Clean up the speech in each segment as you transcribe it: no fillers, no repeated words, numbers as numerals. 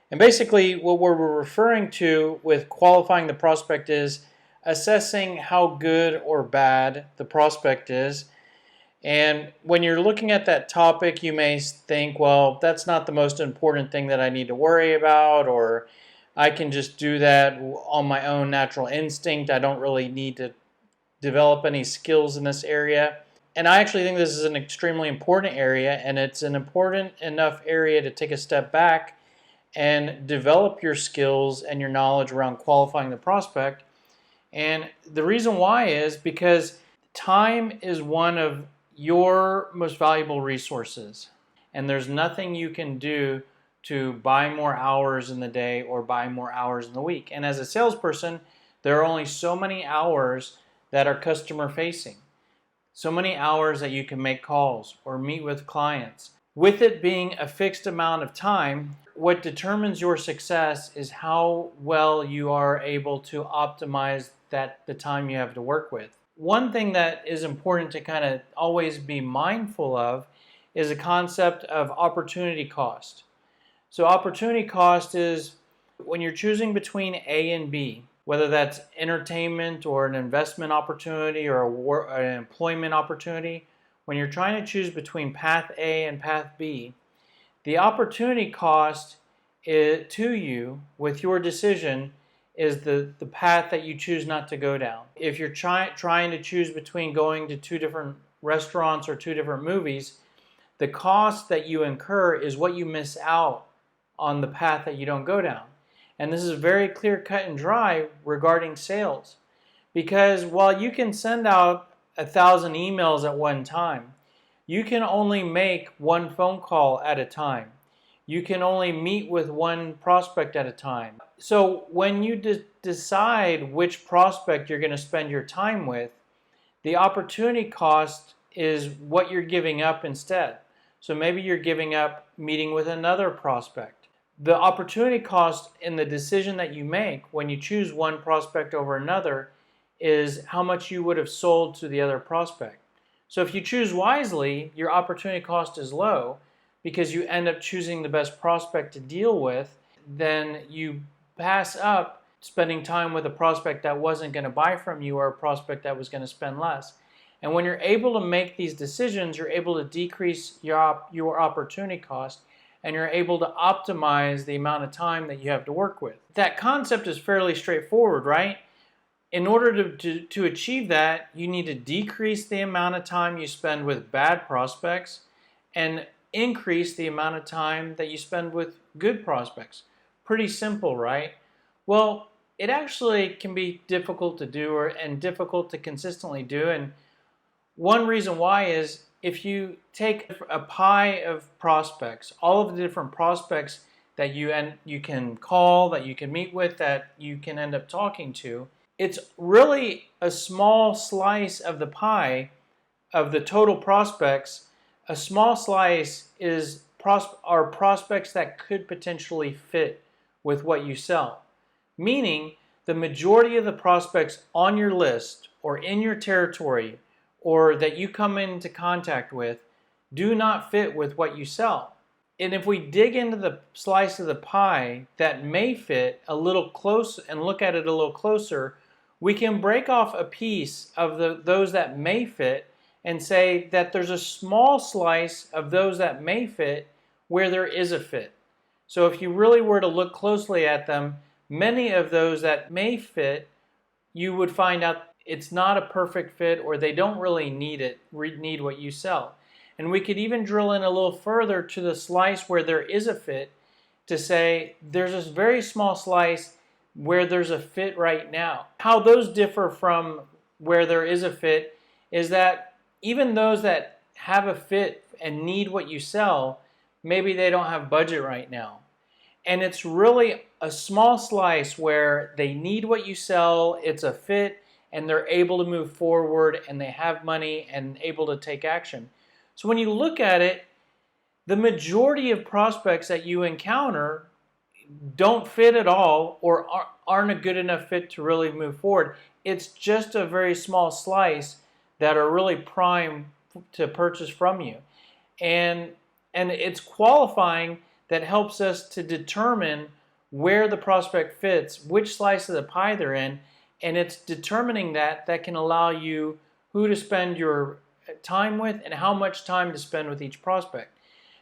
And basically, what we're referring to with qualifying the prospect is assessing how good or bad the prospect is. And when you're looking at that topic, you may think, well, that's not the most important thing that I need to worry about, or I can just do that on my own natural instinct. I don't really need to develop any skills in this area. And I actually think this is an extremely important area, and it's an important enough area to take a step back and develop your skills and your knowledge around qualifying the prospect. And the reason why is because time is one of your most valuable resources, and there's nothing you can do to buy more hours in the day or buy more hours in the week. And as a salesperson, there are only so many hours that are customer facing, so many hours that you can make calls or meet with clients. With it being a fixed amount of time, what determines your success is how well you are able to optimize the time you have to work with. One thing that is important to kind of always be mindful of is a concept of opportunity cost. So opportunity cost is when you're choosing between A and B, whether that's entertainment or an investment opportunity or an employment opportunity, when you're trying to choose between path A and path B, the opportunity cost to you with your decision is the path that you choose not to go down. If you're trying to choose between going to two different restaurants or two different movies, the cost that you incur is what you miss out on the path that you don't go down. And this is very clear, cut, and dry regarding sales. Because while you can send out 1,000 emails at one time, you can only make one phone call at a time. You can only meet with one prospect at a time. So when you decide which prospect you're going to spend your time with, the opportunity cost is what you're giving up instead. So maybe you're giving up meeting with another prospect. The opportunity cost in the decision that you make when you choose one prospect over another is how much you would have sold to the other prospect. So if you choose wisely, your opportunity cost is low because you end up choosing the best prospect to deal with. Then you pass up spending time with a prospect that wasn't going to buy from you or a prospect that was going to spend less. And when you're able to make these decisions, you're able to decrease your opportunity cost, and you're able to optimize the amount of time that you have to work with. That concept is fairly straightforward, right? In order to achieve that, you need to decrease the amount of time you spend with bad prospects and increase the amount of time that you spend with good prospects. Pretty simple, right? Well, it actually can be difficult to do and difficult to consistently do. And one reason why is if you take a pie of prospects, all of the different prospects that you can call, that you can meet with, that you can end up talking to, it's really a small slice of the pie of the total prospects. A small slice are prospects that could potentially fit with what you sell. Meaning, the majority of the prospects on your list or in your territory or that you come into contact with do not fit with what you sell. And if we dig into the slice of the pie that may fit a little close and look at it a little closer, we can break off a piece of those that may fit and say that there's a small slice of those that may fit where there is a fit. So if you really were to look closely at them, many of those that may fit, you would find out it's not a perfect fit or they don't really need what you sell. And we could even drill in a little further to the slice where there is a fit to say there's this very small slice where there's a fit right now. How those differ from where there is a fit is that even those that have a fit and need what you sell, maybe they don't have budget right now. And it's really a small slice where they need what you sell, it's a fit, and they're able to move forward and they have money and able to take action. So when you look at it, the majority of prospects that you encounter don't fit at all or aren't a good enough fit to really move forward. It's just a very small slice that are really prime to purchase from you. And it's qualifying that helps us to determine where the prospect fits, which slice of the pie they're in, and it's determining that can allow you who to spend your time with and how much time to spend with each prospect.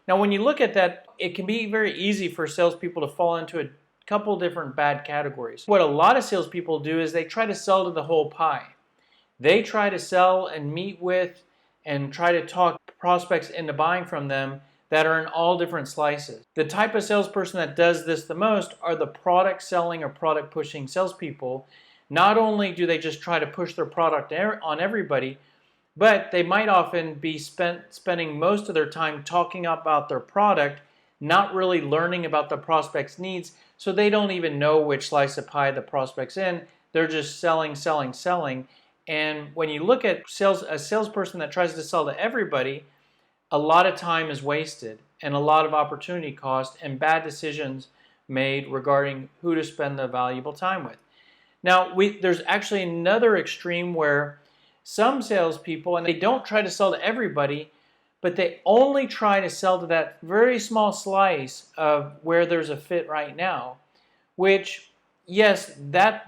Now, when you look at that, it can be very easy for salespeople to fall into a couple different bad categories. What a lot of salespeople do is they try to sell to the whole pie. They try to sell and meet with and try to talk prospects into buying from them that are in all different slices. The type of salesperson that does this the most are the product selling or product pushing salespeople. Not only do they just try to push their product on everybody, but they might often be spending most of their time talking about their product, not really learning about the prospect's needs, so they don't even know which slice of pie the prospect's in. They're just selling, selling, selling. And when you look at a salesperson that tries to sell to everybody, a lot of time is wasted and a lot of opportunity cost and bad decisions made regarding who to spend the valuable time with. Now, there's actually another extreme where some salespeople, and they don't try to sell to everybody, but they only try to sell to that very small slice of where there's a fit right now, which, yes,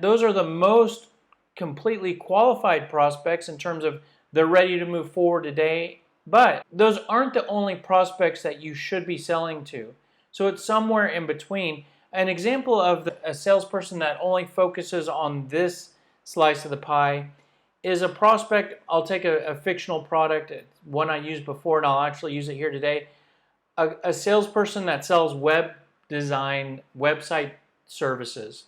those are the most completely qualified prospects in terms of they're ready to move forward today, but those aren't the only prospects that you should be selling to. So it's somewhere in between. An example of a salesperson that only focuses on this slice of the pie is a prospect. I'll take a fictional product, one I used before, and I'll actually use it here today. A salesperson that sells web design, website services.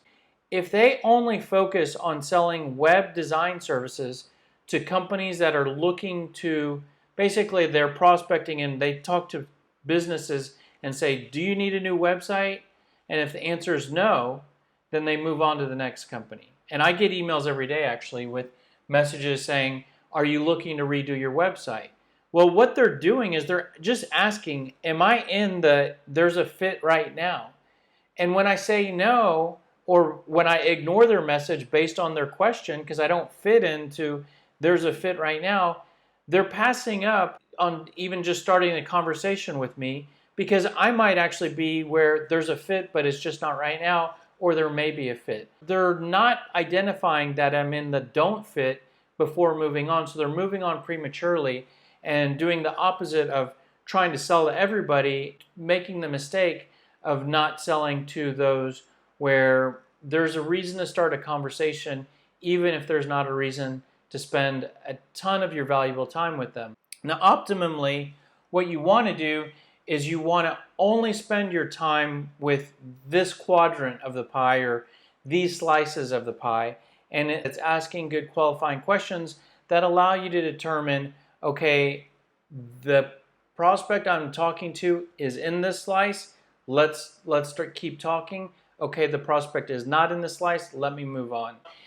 If they only focus on selling web design services to companies that are looking to, basically they're prospecting and they talk to businesses and say, do you need a new website? And if the answer is no, then they move on to the next company. And I get emails every day actually with messages saying, are you looking to redo your website? Well, what they're doing is they're just asking, am I in there's a fit right now? And when I say no, or when I ignore their message based on their question because I don't fit into there's a fit right now, they're passing up on even just starting a conversation with me because I might actually be where there's a fit, but it's just not right now, or there may be a fit. They're not identifying that I'm in the don't fit before moving on, so they're moving on prematurely and doing the opposite of trying to sell to everybody, making the mistake of not selling to those where there's a reason to start a conversation, even if there's not a reason to spend a ton of your valuable time with them. Now, optimally, what you want to do is you want to only spend your time with this quadrant of the pie or these slices of the pie, and it's asking good qualifying questions that allow you to determine, okay, the prospect I'm talking to is in this slice, let's keep talking. Okay, the prospect is not in this slice, let me move on.